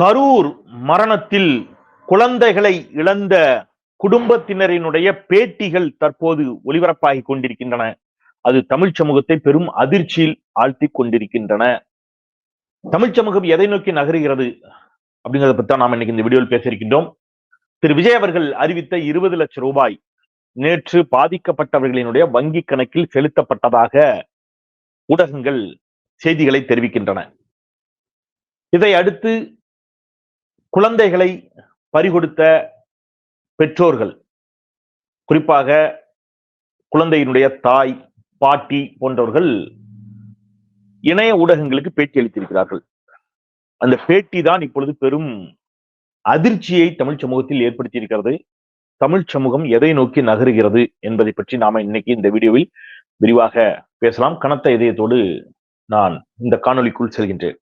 கரூர் மரணத்தில் குழந்தைகளை இழந்த குடும்பத்தினரினுடைய பேட்டிகள் தற்போது ஒளிபரப்பாகி கொண்டிருக்கின்றன. அது தமிழ் சமூகத்தை பெரும் அதிர்ச்சியில் ஆழ்த்தி கொண்டிருக்கின்றன. தமிழ் சமூகம் எதை நோக்கி நகருகிறது அப்படிங்கிறத பத்தி நாம இன்னைக்கு இந்த வீடியோவில் பேச இருக்கின்றோம். திரு விஜய் அவர்கள் அறிவித்த 20 லட்சம் ரூபாய் நேற்று பாதிக்கப்பட்டவர்களினுடைய வங்கி கணக்கில் செலுத்தப்பட்டதாக ஊடகங்கள் செய்திகளை தெரிவிக்கின்றன. இதை அடுத்து குழந்தைகளை பறிகொடுத்த பெற்றோர்கள், குறிப்பாக குழந்தையினுடைய தாய், பாட்டி போன்றவர்கள் இணைய ஊடகங்களுக்கு பேட்டி அளித்திருக்கிறார்கள். அந்த பேட்டி தான் இப்பொழுது பெரும் அதிர்ச்சியை தமிழ் சமூகத்தில் ஏற்படுத்தியிருக்கிறது. தமிழ் சமூகம் எதை நோக்கி நகருகிறது என்பதை பற்றி நாம இன்னைக்கு இந்த வீடியோவில் விரிவாக பேசலாம். கனத்த இதயத்தோடு நான் இந்த காணொலிக்குள் செல்கின்றேன்.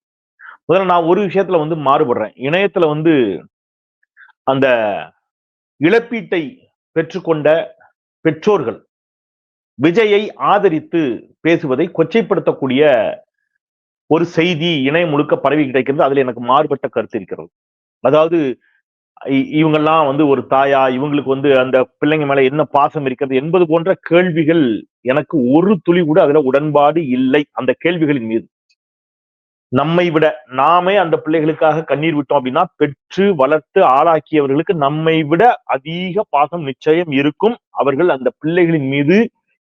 முதல்ல நான் ஒரு விஷயத்துல மாறுபடுறேன். இணையத்துல அந்த இழப்பீட்டை பெற்றுக்கொண்ட பெற்றோர்கள் விஜயை ஆதரித்து பேசுவதை கொச்சைப்படுத்தக்கூடிய ஒரு செய்தி இணையம் முழுக்க பரவி கிடைக்கிறது. அதுல எனக்கு மாறுபட்ட கருத்து இருக்கிறது. அதாவது இவங்கெல்லாம் ஒரு தாயா, இவங்களுக்கு அந்த பிள்ளைங்க மேல என்ன பாசம் இருக்கிறது என்பது போன்ற கேள்விகள் எனக்கு ஒரு துளி கூட அதுல உடன்பாடு இல்லை. அந்த கேள்விகளின் மீது நம்மை விட நாமே அந்த பிள்ளைகளுக்காக கண்ணீர் விட்டோம் அப்படின்னா, பெற்று வளர்த்து ஆளாக்கியவர்களுக்கு நம்மை விட அதிக பாசம் நிச்சயம் இருக்கும். அவர்கள் அந்த பிள்ளைகளின் மீது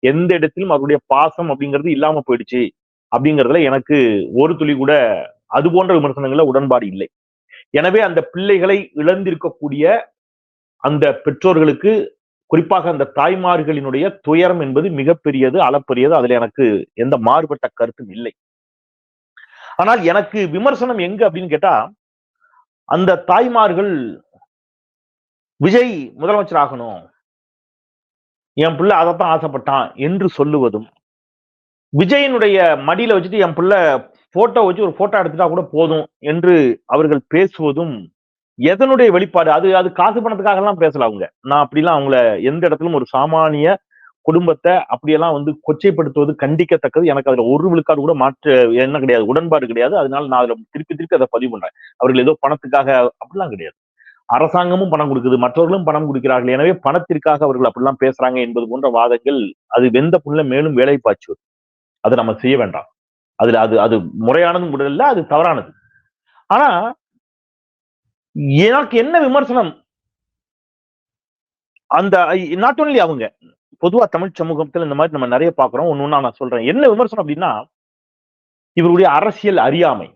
எந்த இடத்திலும் அவருடைய பாசம் அப்படிங்கிறது இல்லாம போயிடுச்சு அப்படிங்கிறதுல எனக்கு ஒரு துளி கூட அது போன்ற விமர்சனங்கள்ல உடன்பாடு இல்லை. எனவே அந்த பிள்ளைகளை இழந்திருக்கக்கூடிய அந்த பெற்றோர்களுக்கு, குறிப்பாக அந்த தாய்மார்களினுடைய துயரம் என்பது மிகப்பெரியது, அளப்பெரியது. அதுல எனக்கு எந்த மாறுபட்ட கருத்தும் இல்லை. ஆனால் எனக்கு விமர்சனம் எங்க அப்படின்னு கேட்டா, அந்த தாய்மார்கள் விஜய் முதலமைச்சர் ஆகணும், என் பிள்ளை அதைத்தான் ஆசைப்பட்டான் என்று சொல்லுவதும், விஜயனுடைய மடியில வச்சுட்டு என் பிள்ளை போட்டோ வச்சு ஒரு போட்டோ எடுத்துட்டா கூட போதும் என்று அவர்கள் பேசுவதும் எதனுடைய வெளிப்பாடு? அது காசு பணத்துக்காக எல்லாம் பேசல அவங்க. நான் அப்படிலாம் அவங்கள எந்த இடத்திலும் ஒரு சாமானிய குடும்பத்தை அப்படியெல்லாம் கொச்சைப்படுத்துவது கண்டிக்கத்தக்கது. எனக்கு அதுல ஒரு விழுக்காடு கூட மாற்று என்ன கிடையாது, உடன்பாடு கிடையாது. அதனால நான் அதுல திருப்பி அதை பதிவு பண்றேன். அவர்கள் ஏதோ பணத்துக்காக அப்படிலாம் கிடையாது. அரசாங்கமும் பணம் கொடுக்குது, மற்றவர்களும் பணம் கொடுக்கிறார்கள். எனவே பணத்திற்காக அவர்கள் அப்படிலாம் பேசுறாங்க என்பது போன்ற வாதங்கள் அது வெந்த புல்ல மேலும் வேலை பாய்ச்சுவது. அதை நம்ம செய்ய வேண்டாம். அதுல அது முறையானதும் கூட இல்ல, அது தவறானது. ஆனா எனக்கு என்ன விமர்சனம், அந்த நாட் ஒன்லி அவங்க, பொதுவா தமிழ் சமூகத்தில் இந்த மாதிரி நம்ம நிறைய பாக்குறோம். ஒண்ணு நான் சொல்றேன். என்ன விமர்சனம் அப்படின்னா, இவருடைய அரசியல் அறியாமை.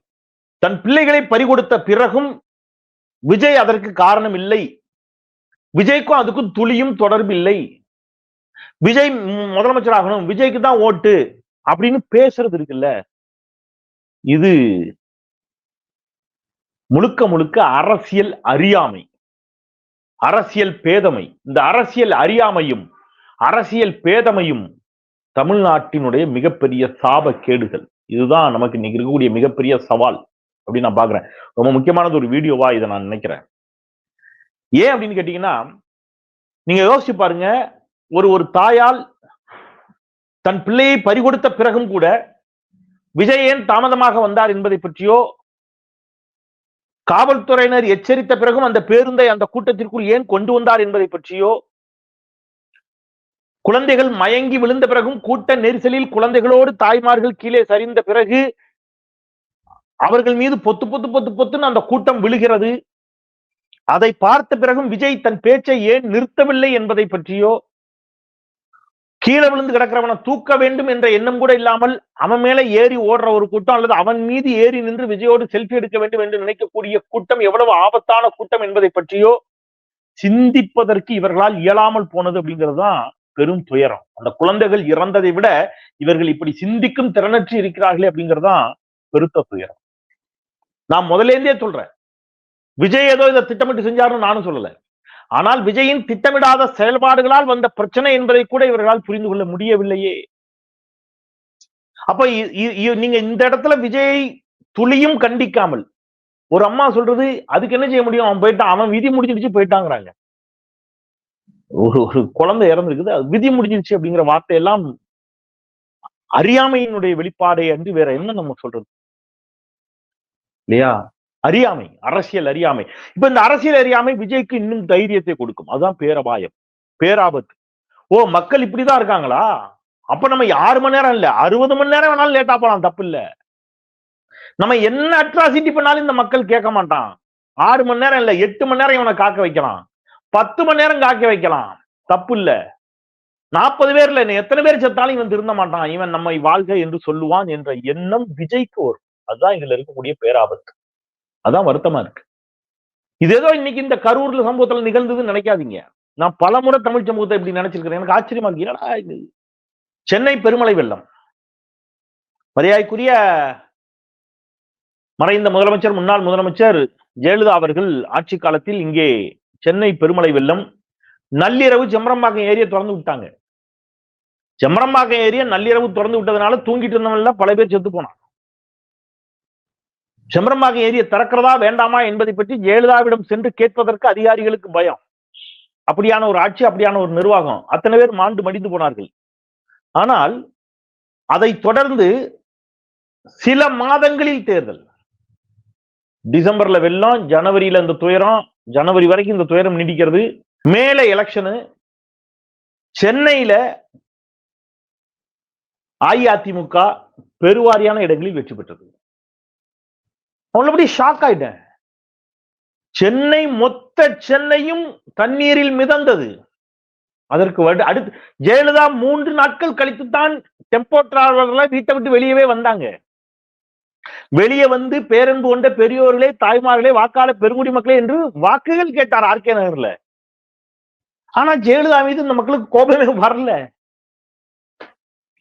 தன் பிள்ளைகளை பறிகொடுத்த பிறகும் விஜய் அதற்கு காரணம் இல்லை, விஜய்க்கும் அதுக்கும் துளியும் தொடர்பு இல்லை, விஜய் முதலமைச்சர் ஆகணும், விஜய்க்கு தான் ஓட்டு அப்படின்னு பேசுறது இருக்குல்ல, இது முழுக்க முழுக்க அரசியல் அறியாமை, அரசியல் பேதமை. இந்த அரசியல் அறியாமையும் அரசியல் பேதமையும் தமிழ்நாட்டினுடைய மிகப்பெரிய சாபக்கேடுகள். இதுதான் நமக்கு இன்னைக்கு இருக்கக்கூடிய மிகப்பெரிய சவால் அப்படின்னு நான் பாக்குறேன். ரொம்ப முக்கியமானது ஒரு வீடியோவா இதை நான் நினைக்கிறேன். ஏன் அப்படின்னு கேட்டீங்கன்னா, நீங்க யோசிச்சு பாருங்க, ஒரு தாயால் தன் பிள்ளையை பறிகொடுத்த பிறகும் கூட விஜய் ஏன் தாமதமாக வந்தார் என்பதை பற்றியோ, காவல்துறையினர் எச்சரித்த பிறகும் அந்த பேருந்தை அந்த கூட்டத்திற்குள் ஏன் கொண்டு வந்தார் என்பதை பற்றியோ, குழந்தைகள் மயங்கி விழுந்த பிறகும் கூட்ட நெரிசலில் குழந்தைகளோடு தாய்மார்கள் கீழே சரிந்த பிறகு அவர்கள் மீது பொத்துன்னு அந்த கூட்டம் விழுகிறது, அதை பார்த்த பிறகும் விஜய் தன் பேச்சை ஏன் நிறுத்தவில்லை என்பதை பற்றியோ, கீழே விழுந்து கிடக்கிறவனை தூக்க வேண்டும் என்ற எண்ணம் கூட இல்லாமல் அவன் மேல ஏறி ஓடுற ஒரு கூட்டம், அல்லது அவன் மீது ஏறி நின்று விஜயோடு செல்ஃபி எடுக்க வேண்டும் என்று நினைக்கக்கூடிய கூட்டம் எவ்வளவு ஆபத்தான கூட்டம் என்பதை பற்றியோ சிந்திப்பதற்கு இவர்களால் இயலாமல் போனது அப்படிங்கிறது தான் பெரும் துயரம். அந்த குழந்தைகள் இறந்ததை விட இவர்கள் இப்படி சிந்திக்கும் திறனற்று இருக்கிறார்களே அப்படிங்கறதுதான் பெருத்த துயரம். நான் முதலேந்தே சொல்றேன், விஜய் ஏதோ இதை திட்டமிட்டு செஞ்சாருன்னு நானும் சொல்லல. ஆனால் விஜயின் திட்டமிடாத செயல்பாடுகளால் வந்த பிரச்சனை என்பதை கூட இவர்களால் புரிந்து கொள்ள முடியவில்லையே. அப்ப நீங்க இந்த இடத்துல விஜயை துளியும் கண்டிக்காமல், ஒரு அம்மா சொல்றது அதுக்கு என்ன செய்ய முடியும், அவன் போயிட்டான், அவன் விதி முடிஞ்சிடுச்சு போயிட்டாங்கிறாங்க. ஒரு குழந்தை இறந்துருக்குது, அது விதி முடிஞ்சிருச்சு அப்படிங்கிற வார்த்தையெல்லாம் அறியாமையினுடைய வெளிப்பாடை அன்று வேற என்ன நம்ம சொல்றது இல்லையா? அறியாமை, அரசியல் அறியாமை. இப்ப இந்த அரசியல் அறியாமை விஜய்க்கு இன்னும் தைரியத்தை கொடுக்கும். அதுதான் பேரபாயம், பேராபத்து. ஓ, மக்கள் இப்படிதான் இருக்காங்களா? அப்ப நம்ம 6 மணி நேரம் இல்ல 60 மணி நேரம் வேணாலும் லேட்டா போலாம், தப்பு இல்ல. நம்ம என்ன அட்ராசிட்டி பண்ணாலும் இந்த மக்கள் கேட்க மாட்டான். 6 மணி நேரம் இல்ல 8 மணி நேரம் இவனை காக்க வைக்கலாம், 10 மணி நேரம் காக்க வைக்கலாம், தப்பு இல்ல. 40 பேர் இல்ல, எத்தனை பேர் செத்தாலும் இவன் திருந்த மாட்டான், இவன் நம்மை வாழ்க என்று சொல்லுவான் என்ற எண்ணம் விஜய்க்கு வரும். அதுதான் இதுல இருக்கக்கூடிய பேராபத்து. அதான் வருத்தமா இருக்கு. இது ஏதோ இன்னைக்கு இந்த கரூர்ல சம்பவத்துல நிகழ்ந்ததுன்னு நினைக்காதீங்க. நான் பல முறை தமிழ் சமூகத்தை இப்படி நினைச்சிருக்கிறேன். எனக்கு ஆச்சரியமா இருக்கு. என்னடா இது, சென்னை பெருமழை வெள்ளம், மரியாதைக்குரிய மறைந்த முதலமைச்சர், முன்னாள் முதலமைச்சர் ஜெயலலிதா அவர்கள் ஆட்சி காலத்தில் இங்கே சென்னை பெருமழை வெள்ளம். நள்ளிரவு செம்பரம்பாக்கம் ஏரியை திறந்து விட்டாங்க. செம்பரம்பாக்கம் ஏரியா நள்ளிரவு திறந்து விட்டதுனால தூங்கிட்டு இருந்தவங்க பல பேர் செத்து போனாங்க. செம்பரம்பாக்கம் ஏரியை திறக்கிறதா வேண்டாமா என்பதை பற்றி ஜெயலலிதாவிடம் சென்று கேட்பதற்கு அதிகாரிகளுக்கு பயம். அப்படியான ஒரு ஆட்சி, அப்படியான ஒரு நிர்வாகம், அத்தனை பேர் மாண்டு மடிந்து போனார்கள். ஆனால் அதை தொடர்ந்து சில மாதங்களில் தேர்தல், டிசம்பர்ல வெள்ளம், ஜனவரியில இந்த துயரம், ஜனவரி வரைக்கும் இந்த துயரம் நீடிக்கிறது, மேல எலெக்ஷனு, சென்னையில அஇஅதிமுக பெருவாரியான இடங்களில் வெற்றி பெற்றது. அவ்வளவு ஷாக் ஆயிட்டேன். சென்னை, மொத்த சென்னையும் தண்ணீரில் மிதந்தது. அதற்கு அடுத்து ஜெயலலிதா 3 நாட்கள் கழித்துத்தான் டெம்போ டிராவலர்ல வீட்டை விட்டு வெளியவே வந்தாங்க. வெளியே வந்து பேரன்பு கொண்ட பெரியோர்களே, தாய்மார்களே, வாக்காளர் பெருங்குடி மக்களே என்று வாக்குகள் கேட்டார் ஆர்கே நகர்ல. ஆனா ஜெயலலிதா மீது இந்த மக்களுக்கு கோபமே வரல.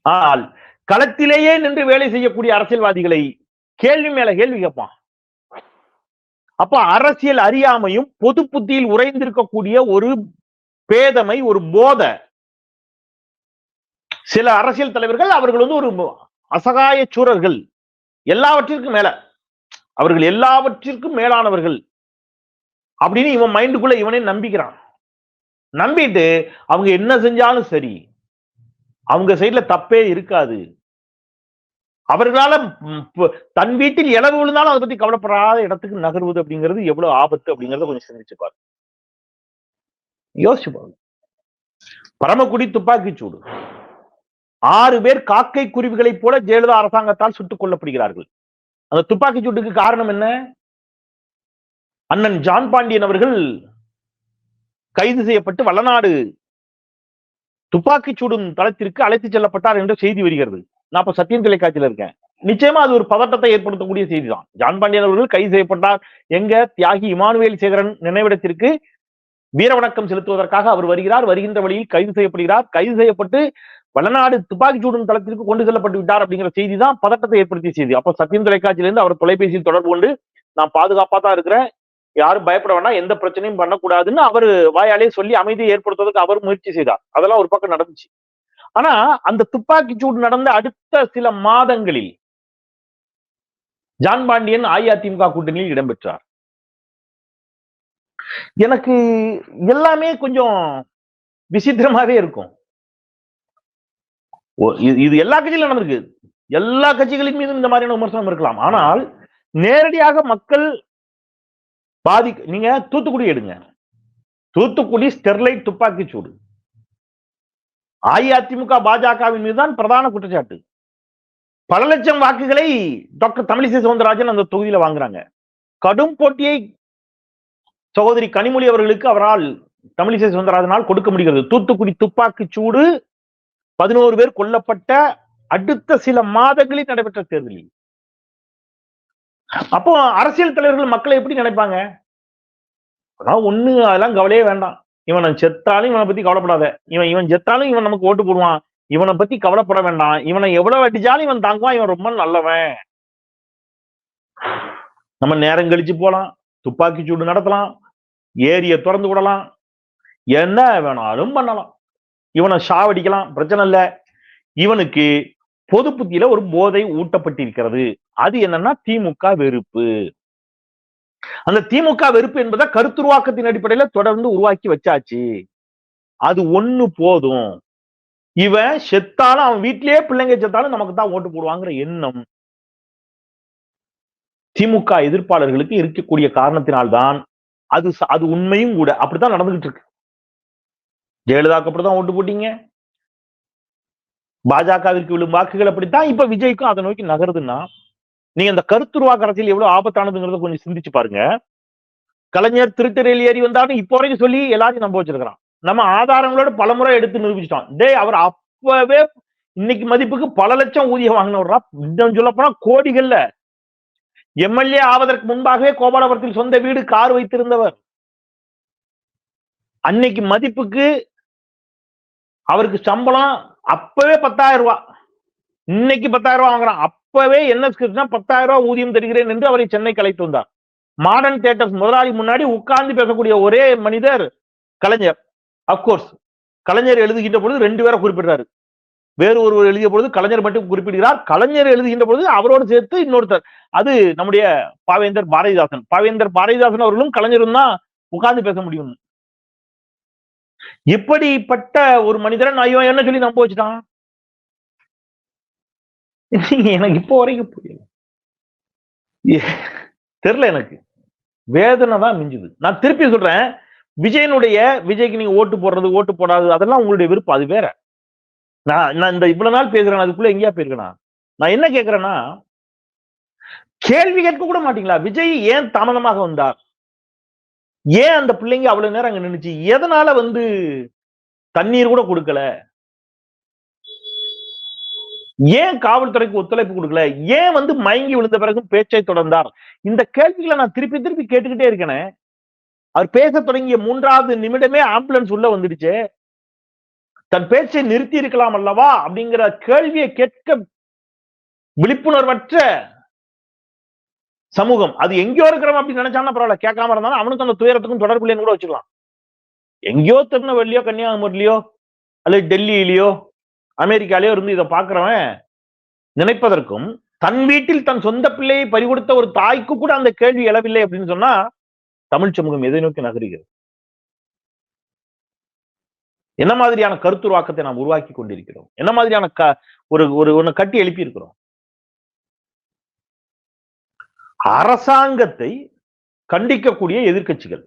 ஆனால் களத்திலேயே நின்று வேலை செய்யக்கூடிய அரசியல்வாதிகளை கேள்வி மேல கேள்வி கேட்பான். அப்ப அரசியல் அறியாமையும் பொது புத்தியில் உறைந்திருக்கக்கூடிய ஒரு பேதமை, ஒரு போத. சில அரசியல் தலைவர்கள் அவர்கள் வந்து ஒரு அசகாய சூரர்கள், எல்லாவற்றிற்கும் மேல, அவர்கள் எல்லாவற்றிற்கும் மேலானவர்கள் அப்படின்னு இவன் மைண்டுக்குள்ள இவனே நம்பிக்கிறான். நம்பிட்டு அவங்க என்ன செஞ்சாலும் சரி, அவங்க சைட்ல தப்பே இருக்காது, அவர்களால தன் வீட்டில் இளவு விழுந்தாலும் அதை பத்தி கவலைப்படாத இடத்துக்கு நகர்வது அப்படிங்கிறது எவ்வளவு ஆபத்து அப்படிங்கறத கொஞ்சம் சிந்திச்சு பாருங்க, யோசிச்சு பாருங்க. பரமக்குடி துப்பாக்கி சூடு, 6 பேர் காக்கை குருவிகளைப் போல ஜெயலலிதா அரசாங்கத்தால் சுட்டுக் கொல்லப்படுகிறார்கள். அந்த துப்பாக்கி சூட்டுக்கு காரணம் என்ன? அண்ணன் ஜான் பாண்டியன் அவர்கள் கைது செய்யப்பட்டு வல்லநாடு துப்பாக்கி சூடும் தளத்திற்கு அழைத்து செல்லப்பட்டார் என்ற செய்தி வருகிறது. நான் இப்ப சத்தியம் தொலைக்காட்சியில இருக்கேன். நிச்சயமா அது ஒரு பதட்டத்தை ஏற்படுத்தக்கூடிய செய்தி தான். ஜான் பாண்டியன் அவர்கள் கைது செய்யப்பட்டார். எங்க தியாகி இமானுவேல் சேகரன் நினைவிடத்திற்கு வீரவணக்கம் செலுத்துவதற்காக அவர் வருகிறார். வருகின்ற வழியில் கைது செய்யப்படுகிறார். கைது செய்யப்பட்டு வல்லநாடு துப்பாக்கி சூடும் தளத்திற்கு கொண்டு செல்லப்பட்டு விட்டார் அப்படிங்கிற செய்தி தான் பதட்டத்தை ஏற்படுத்திய செய்தி. அப்ப சத்தியம் தொலைக்காட்சியிலிருந்து அவர் தொலைபேசியில் தொடர்பு கொண்டு நான் பாதுகாப்பா தான் இருக்கிறேன், யாரும் பயப்பட வேண்டாம், எந்த பிரச்சனையும் பண்ணக்கூடாதுன்னு அவரு வாயாலே சொல்லி அமைதியை ஏற்படுத்துவதற்கு அவர் முயற்சி செய்தார். அதெல்லாம் ஒரு பக்கம் நடந்துச்சு. ஆனா அந்த துப்பாக்கி சூடு நடந்த அடுத்த சில மாதங்களில் ஜான் பாண்டியன் அஇஅதிமுக கூட்டணியில் இடம்பெற்றார். எனக்கு எல்லாமே கொஞ்சம் விசித்திரமாவே இருக்கும். இது எல்லா கட்சியிலும் நடந்திருக்கு, எல்லா கட்சிகளின் மீதும் இந்த மாதிரியான விமர்சனம் இருக்கலாம். ஆனால் நேரடியாக மக்கள் நீங்க தூத்துக்குடி எடுங்க, தூத்துக்குடி ஸ்டெர்லைட் துப்பாக்கி சூடு, அஇஅதிமுக பாஜகவின் மீதுதான் பிரதான குற்றச்சாட்டு. பல லட்சம் வாக்குகளை டாக்டர் தமிழிசை சவுந்தரராஜன் அந்த தொகுதியில வாங்குறாங்க. கடும் போட்டியை சகோதரி கனிமொழி அவர்களுக்கு அவரால், தமிழிசை சவுந்தரராஜனால் கொடுக்க முடிகிறது. தூத்துக்குடி துப்பாக்கி சூடு 11 பேர் கொல்லப்பட்ட அடுத்த சில மாதங்களில் நடைபெற்ற தேர்தலில். அப்போ அரசியல் தலைவர்கள் மக்களை எப்படி நினைப்பாங்க? ஒண்ணு அதெல்லாம் கவலையே வேண்டாம், இவன் செத்தாலும் இவனை பத்தி கவலைப்படாத, இவன் செத்தாலும் இவன் நமக்கு ஓட்டு போடுவான், இவனை பத்தி கவலைப்பட வேண்டாம், இவனை எவ்வளவு அடிச்சாலும் இவன் தாங்குவான், இவன் ரொம்ப நல்லவன், நம்ம நேரம் கழிச்சு போலாம், துப்பாக்கி சூடு நடத்தலாம், ஏரியை திறந்து விடலாம், என்ன வேணாலும் பண்ணலாம், இவனை சாவடிக்கலாம், பிரச்சனை இல்ல. இவனுக்கு பொது புத்தியில ஒரு போதை ஊட்டப்பட்டிருக்கிறது. அது என்னன்னா திமுக வெறுப்பு. அந்த திமுக வெறுப்பு என்பதை கருத்துருவாக்கத்தின் அடிப்படையில தொடர்ந்து உருவாக்கி வச்சாச்சு. அது ஒண்ணு போதும், இவன் செத்தாலும் அவன் வீட்டிலேயே பிள்ளைங்க செத்தாலும் நமக்கு தான் ஓட்டு போடுவாங்கிற எண்ணம். திமுக எதிர்ப்பாளர்களுக்கு இருக்கக்கூடிய காரணத்தினால்தான் அது உண்மையும் கூட அப்படித்தான் நடந்துகிட்டு இருக்கு. ஜெயலலிதாக்கு அப்படிதான் ஓட்டு போட்டீங்க, பாஜகவிற்கு விழும் வாக்குகள் அப்படித்தான் இப்ப விஜய்க்கும் அதை நோக்கி நகருதுன்னா நீங்க அந்த கருத்துருவாக்க அரசியல் எவ்வளவு ஆபத்தானதுங்கிறத கொஞ்சம் சிந்திச்சு பாருங்க. கலைஞர் திருட்டரையில் ஏறி வந்தாலும் இப்போ வரைக்கும் சொல்லி எல்லாரையும் நம்ப வச்சிருக்கிறான். நம்ம ஆதாரங்களோட பலமுறை எடுத்து நிரூபிச்சிட்டோம். அவர் அப்பவே இன்னைக்கு மதிப்புக்கு பல லட்சம் ஊதியம் வாங்கினவரா, சொல்ல போனா கோடிகள்ல. எம்எல்ஏ ஆவதற்கு முன்பாகவே கோபாலபுரத்தில் சொந்த வீடு, கார் வைத்திருந்தவர். அன்னைக்கு மதிப்புக்கு அவருக்கு சம்பளம் அப்பவே 10,000 ரூபாய், இன்னைக்கு 10,000 ரூபாய் வாங்குறான். அப்பவே என்எஸ் கிருஷ்ணா 10,000 ரூபாய் ஊதியம் தருகிறேன் என்று அவரை சென்னைக்கு அழைத்து வந்தார். மாடர்ன் தியேட்டர்ஸ் முதலாளி முன்னாடி உட்கார்ந்து பேசக்கூடிய ஒரே மனிதர் கலைஞர். அப்கோர்ஸ் கலைஞர் எழுதுகின்ற பொழுது 2 பேரை குறிப்பிடுறாரு. வேறு ஒருவர் எழுதிய பொழுது கலைஞர் மட்டும் குறிப்பிடுகிறார். கலைஞர் எழுதுகின்ற பொழுது அவரோடு சேர்த்து இன்னொருத்தர், அது நம்முடைய பாவேந்தர் பாரதிதாசன். பாவேந்தர் பாரதிதாசன் அவர்களும் கலைஞரும் தான் உட்கார்ந்து பேச முடியும். இப்படிப்பட்ட ஒரு மனிதரை நான் என்ன சொல்லி நம்ப வச்சுட்டான்? எனக்கு இப்போ வரைக்கும் புரியல, தெரியல. எனக்கு வேதனை தான் மிஞ்சுது. நான் திருப்பி சொல்றேன், விஜய்க்கு நீங்க ஓட்டு போடுறது ஓட்டு போடாது அதெல்லாம் உங்களுடைய விருப்பம், அது வேற. நான் இந்த இவ்வளவு நாள் பேசுறேன், அதுக்குள்ள எங்கேயா போயிருக்கேனா? நான் என்ன கேட்கிறேன்னா, கேள்வி கேட்க கூட மாட்டீங்களா? விஜய் ஏன் தாமதமாக வந்தார்? ஏன் அந்த பிள்ளைங்க அவ்வளவு நேரம் அங்க நின்னுச்சு? எதனால தண்ணீர் கூட கொடுக்கல? ஏன் காவல்துறைக்கு ஒத்துழைப்பு கொடுக்கல? ஏன் மயங்கி விழுந்த பிறகு பேச்சை தொடர்ந்தார்? இந்த கேள்விகளை நான் திருப்பி திருப்பி கேட்டுக்கிட்டே இருக்கேனே. அவர் பேச தொடங்கிய 3வது நிமிடமே ஆம்புலன்ஸ் உள்ள வந்துடுச்சு. தன் பேச்சை நிறுத்தி இருக்கலாம் அல்லவா அப்படிங்கிற கேள்வியை கேட்க விழிப்புணர்வற்ற சமூகம். அது எங்கேயோ இருக்கிறோம் அப்படின்னு நினைச்சாலும் பரவாயில்ல, கேட்காம இருந்தாலும் அவனுக்கு அந்த துயரத்துக்கும் தொடர்பு இல்லைன்னு கூட வச்சுக்கலாம். எங்கேயோ திருநெல்வேலியோ கன்னியாகுமரியிலயோ அல்லது டெல்லியிலயோ அமெரிக்காலயோ இருந்து இதை பார்க்கிறவன் நினைப்பதற்கும், தன் வீட்டில் தன் சொந்த பிள்ளையை பறிகொடுத்த ஒரு தாய்க்கு கூட அந்த கேள்வி எழவில்லை அப்படின்னு சொன்னா தமிழ் சமூகம் எதை நோக்கி நகருகிறது? என்ன மாதிரியான கருத்துருவாக்கத்தை நாம் உருவாக்கி கொண்டிருக்கிறோம்? என்ன மாதிரியான ஒன்னு கட்டி எழுப்பி இருக்கிறோம்? அரசாங்கத்தை கண்டிக்கக்கூடிய எதிர்க்கட்சிகள்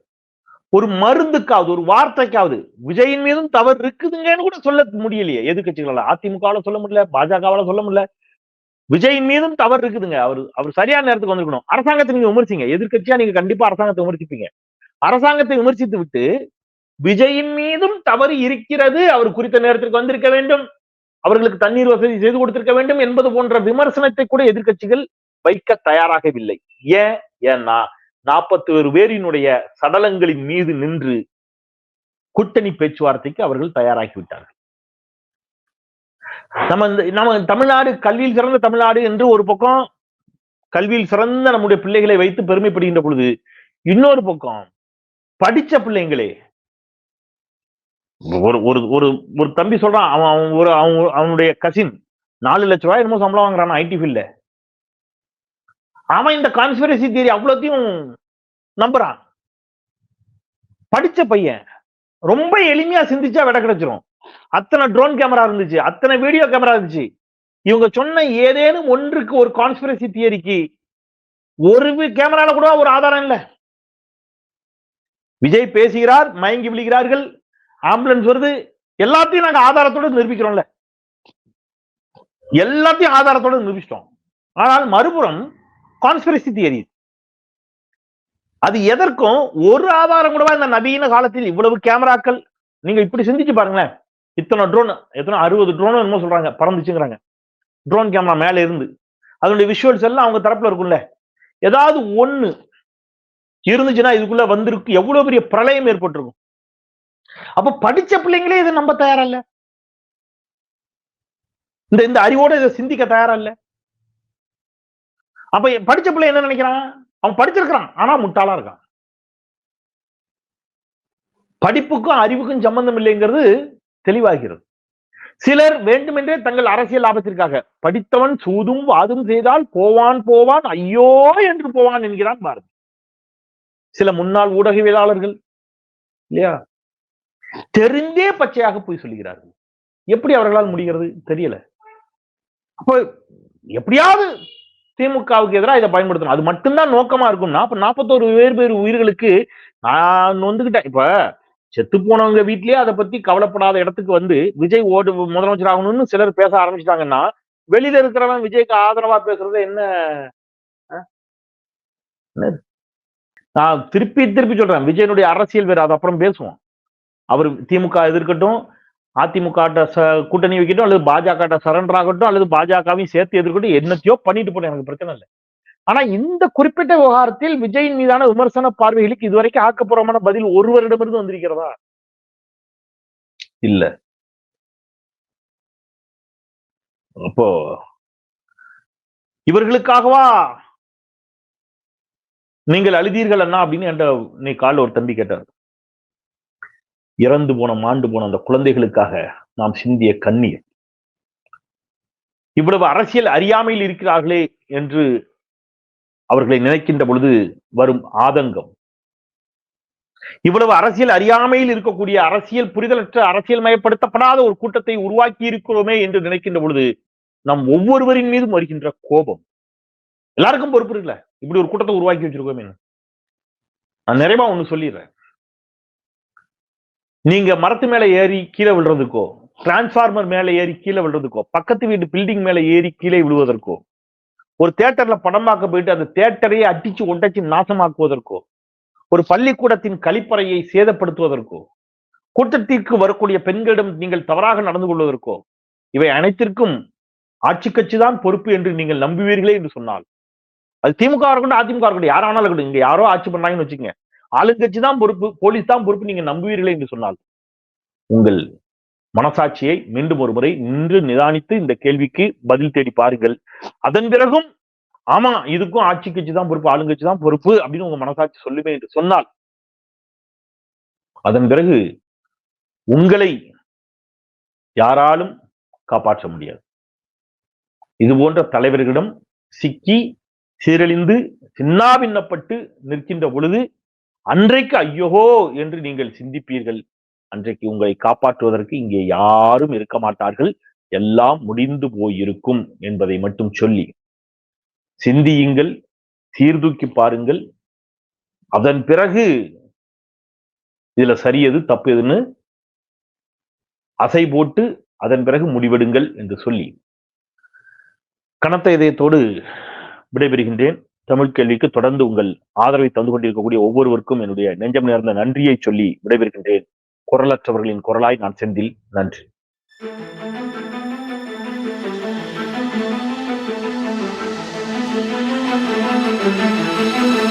ஒரு மருந்துக்காவது ஒரு வார்த்தைக்காவது விஜயின் மீதும் தவறு இருக்குதுங்கன்னு கூட சொல்ல முடியலையே எதிர்க்கட்சிகளால. அதிமுகவால சொல்ல முடியல, பாஜகவால சொல்ல முடியல. விஜயின் மீதும் தவறு இருக்குதுங்க, அவர் சரியான நேரத்துக்கு வந்திருக்கணும். அரசாங்கத்தை நீங்க விமர்சிங்க, எதிர்க்கட்சியா நீங்க கண்டிப்பா அரசாங்கத்தை விமர்சிப்பீங்க. அரசாங்கத்தை விமர்சித்து விட்டு விஜயின் மீதும் தவறு இருக்கிறது, அவர் குறித்த நேரத்திற்கு வந்திருக்க வேண்டும், அவர்களுக்கு தண்ணீர் வசதி செய்து கொடுத்திருக்க வேண்டும் என்பது போன்ற விமர்சனத்தை கூட எதிர்க்கட்சிகள் வைக்க தயாராகவில்லை. ஏன்னா 41 பேரினுடைய சடலங்களின் மீது நின்று கூட்டணி பேச்சுவார்த்தைக்கு அவர்கள் தயாராகிவிட்டார்கள். நம்ம தமிழ்நாடு கல்வியில் சிறந்த தமிழ்நாடு என்று ஒரு பக்கம் கல்வியில் சிறந்த நம்முடைய பிள்ளைகளை வைத்து பெருமைப்படுகின்ற பொழுது, இன்னொரு பக்கம் படிச்ச பிள்ளைங்களே ஒரு தம்பி சொல்றான், அவனுடைய கசின் 4 லட்சம் ரூபாய் என்னமோ சம்பளம் வாங்குறான் ஐடி ஃபீல்ட்ல. அவன் இந்த கான்ஸ்பிரசி தியரி அவ்வளோத்தையும் நம்புறான். படிச்ச பையன் ரொம்ப எளிமையா சிந்திச்சா விட கிடைச்சிரும். அத்தனை ட்ரோன் கேமரா இருந்துச்சு, அத்தனை வீடியோ கேமரா இருந்துச்சு. இவங்க சொன்ன ஏதேனும் ஒன்றுக்கு ஒரு கான்ஸ்பிரசி தியரிக்கு ஒரு கேமரால கூட ஒரு ஆதாரம் இல்ல. விஜய் பேசுகிறார், மயங்கி விழுகிறார்கள், ஆம்புலன்ஸ் வருது, எல்லாத்தையும் நாங்க ஆதாரத்தோடு நிரூபிக்கிறோம்ல, எல்லாத்தையும் ஆதாரத்தோடு நிரூபிச்சிட்டோம். ஆனால் மறுபுறம் கான்ஸ்பிரசி தியரி, அது எதற்கும் ஒரு ஆதாரம் கூட இந்த நவீன காலத்தில் இவ்வளவு கேமராக்கள். நீங்க இப்படி சிந்திச்சு பாருங்களேன், இத்தனை ட்ரோன், எத்தனை 60 ட்ரோன் என்னமோ சொல்றாங்க பறந்துச்சுங்கிறாங்க, ட்ரோன் கேமரா மேல இருந்து அதனுடைய விஷுவல்ஸ் எல்லாம் அவங்க தரப்புல இருக்கும்ல. ஏதாவது ஒண்ணு இருந்துச்சுன்னா இதுக்குள்ள வந்திருக்கு, எவ்வளவு பெரிய பிரளயம் ஏற்பட்டிருக்கும். அப்ப படிச்ச பிள்ளைங்களே இதை நம்ப தயாரா இல்ல, இந்த அறிவோட இதை சிந்திக்க தயாரா இல்ல. அப்ப படிச்ச பிள்ளை என்ன நினைக்கிறான்? அவன் படிச்சிருக்கிறான், ஆனா முட்டாளா இருக்கான். படிப்புக்கும் அறிவுக்கும் சம்பந்தம் இல்லைங்கிறது தெளிவாகிறது. சிலர் வேண்டுமென்றே தங்கள் அரசியல் லாபத்திற்காக படித்தவன் சூதும் வாதும் செய்தால் போவான் போவான் ஐயோ என்று போவான் என்கிறான் பாரதி. சில முன்னாள் ஊடகவியலாளர்கள் இல்லையா, தெரிந்தே பச்சையாக போய் சொல்லுகிறார்கள். எப்படி அவர்களால் முடிகிறது தெரியல. அப்ப எப்படியாவது திமுகவுக்கு எதிராக இதை பயன்படுத்தணும். அது மட்டும்தான் நோக்கமா இருக்கும்னா, அப்ப 41 வேறு உயிர்களுக்கு நான் வந்துகிட்டேன். இப்ப செத்து போனவங்க வீட்லயே அதை பத்தி கவலைப்படாத இடத்துக்கு வந்து விஜய் முதலமைச்சர் ஆகணும்னு சிலர் பேச ஆரம்பிச்சிட்டாங்கன்னா, வெளியில இருக்கிறவன் விஜய்க்கு ஆதரவா பேசுறது என்ன? நான் திருப்பி திருப்பி சொல்றேன், விஜயனுடைய அரசியல் வேற, அது அப்புறம் பேசுவோம். அவர் திமுக எதிர்க்கட்டும், அதிமுக கூட்டணி வைக்கட்டும், அல்லது பாஜக சரண்டர் ஆகட்டும், அல்லது பாஜகவையும் சேர்த்து எதிர்க்கட்டும், என்னத்தையோ பண்ணிட்டு போன எனக்கு பிரச்சனை இல்லை. ஆனா இந்த குறிப்பிட்ட விவகாரத்தில் விஜயின் மீதான விமர்சன பார்வைகளுக்கு இதுவரைக்கும் ஆக்கப்பூர்வமான பதில் ஒருவரிடமிருந்து வந்திருக்கிறதா? இல்ல. அப்போ இவர்களுக்காகவா நீங்கள் அழுதீர்கள் அண்ணா அப்படின்னு என்ற நீ கால ஒரு தம்பி கேட்டார். இறந்து போன மாண்டு போன அந்த குழந்தைகளுக்காக நாம் சிந்திய கண்ணீர், இவ்வளவு அரசியல் அறியாமையில் இருக்கிறார்களே என்று அவர்களை நினைக்கின்ற பொழுது வரும் ஆதங்கம், இவ்வளவு அரசியல் அறியாமையில் இருக்கக்கூடிய அரசியல் புரிதலற்ற அரசியல் மயப்படுத்தப்படாத ஒரு கூட்டத்தை உருவாக்கி இருக்கிறோமே என்று நினைக்கின்ற பொழுது நம் ஒவ்வொருவரின் மீதும் வருகின்ற கோபம். எல்லாருக்கும் பொறுப்பு இருக்குல்ல, இப்படி ஒரு கூட்டத்தை உருவாக்கி வச்சிருக்கோமே. நான் நிறைவா ஒண்ணு சொல்லிடுறேன். நீங்க மரத்து மேல ஏறி கீழே விழுறதுக்கோ, டிரான்ஸ்பார்மர் மேல ஏறி கீழே விழுறதுக்கோ, பக்கத்து வீட்டு பில்டிங் மேல ஏறி கீழே விழுவதற்கோ, ஒரு தியேட்டர்ல படம் பார்க்க போயிட்டு அந்த தியேட்டரையே அடிச்சு ஒட்டச்சு நாசமாக்குவதற்கோ, ஒரு பள்ளிக்கூடத்தின் கழிப்பறையை சேதப்படுத்துவதற்கோ, கூட்டத்திற்கு வரக்கூடிய பெண்களிடம் நீங்கள் தவறாக நடந்து கொள்வதற்கோ, இவை அனைத்திற்கும் ஆட்சி கட்சி தான் பொறுப்பு என்று நீங்கள் நம்புவீர்களே என்று சொன்னால், அது திமுக இருக்கட்டும், அதிமுக இருக்கட்டும், யாரானாலும் இருக்கட்டும், இங்க யாரோ ஆட்சி பண்றாங்கன்னு வச்சுக்கோங்க, ஆளுங்கட்சி தான் பொறுப்பு, போலீஸ் தான் பொறுப்பு நீங்க நம்புவீர்களே என்று சொன்னால், உங்கள் மனசாட்சியை மீண்டும் ஒரு முறை நின்று நிதானித்து இந்த கேள்விக்கு பதில் தேடி பாருங்கள். அதன் பிறகும் ஆமா இதுக்கும் ஆட்சி கட்சி தான் பொறுப்பு, ஆளுங்கட்சி தான் பொறுப்பு அப்படின்னு உங்க மனசாட்சி சொல்லுமே என்று சொன்னால், அதன் பிறகு உங்களை யாராலும் காப்பாற்ற முடியாது. இது போன்ற தலைவர்களிடம் சிக்கி சீரழிந்து சின்னாபின்னப்பட்டு நிற்கின்ற பொழுது அன்றைக்கு ஐயோஹோ என்று நீங்கள் சிந்திப்பீர்கள். அன்றைக்கு உங்களை காப்பாற்றுவதற்கு இங்கே யாரும் இருக்க மாட்டார்கள், எல்லாம் முடிந்து போயிருக்கும் என்பதை மட்டும் சொல்லி சிந்தியுங்கள், சீர்தூக்கி பாருங்கள். அதன் பிறகு இதுல சரி எது தப்பு எதுன்னு அசை போட்டு அதன் பிறகு முடிவெடுங்கள் என்று சொல்லி கனத்த இதயத்தோடு விடைபெறுகின்றேன். தமிழ் கேள்விக்கு தொடர்ந்து உங்கள் ஆதரவை தந்து கொண்டிருக்கக்கூடிய ஒவ்வொருவருக்கும் என்னுடைய நெஞ்சம் நேர்ந்த நன்றியை சொல்லி விடைபெறுகின்றேன். குரலற்றவர்களின் குரலாய் நான் செந்தில். நன்றி. Thank you.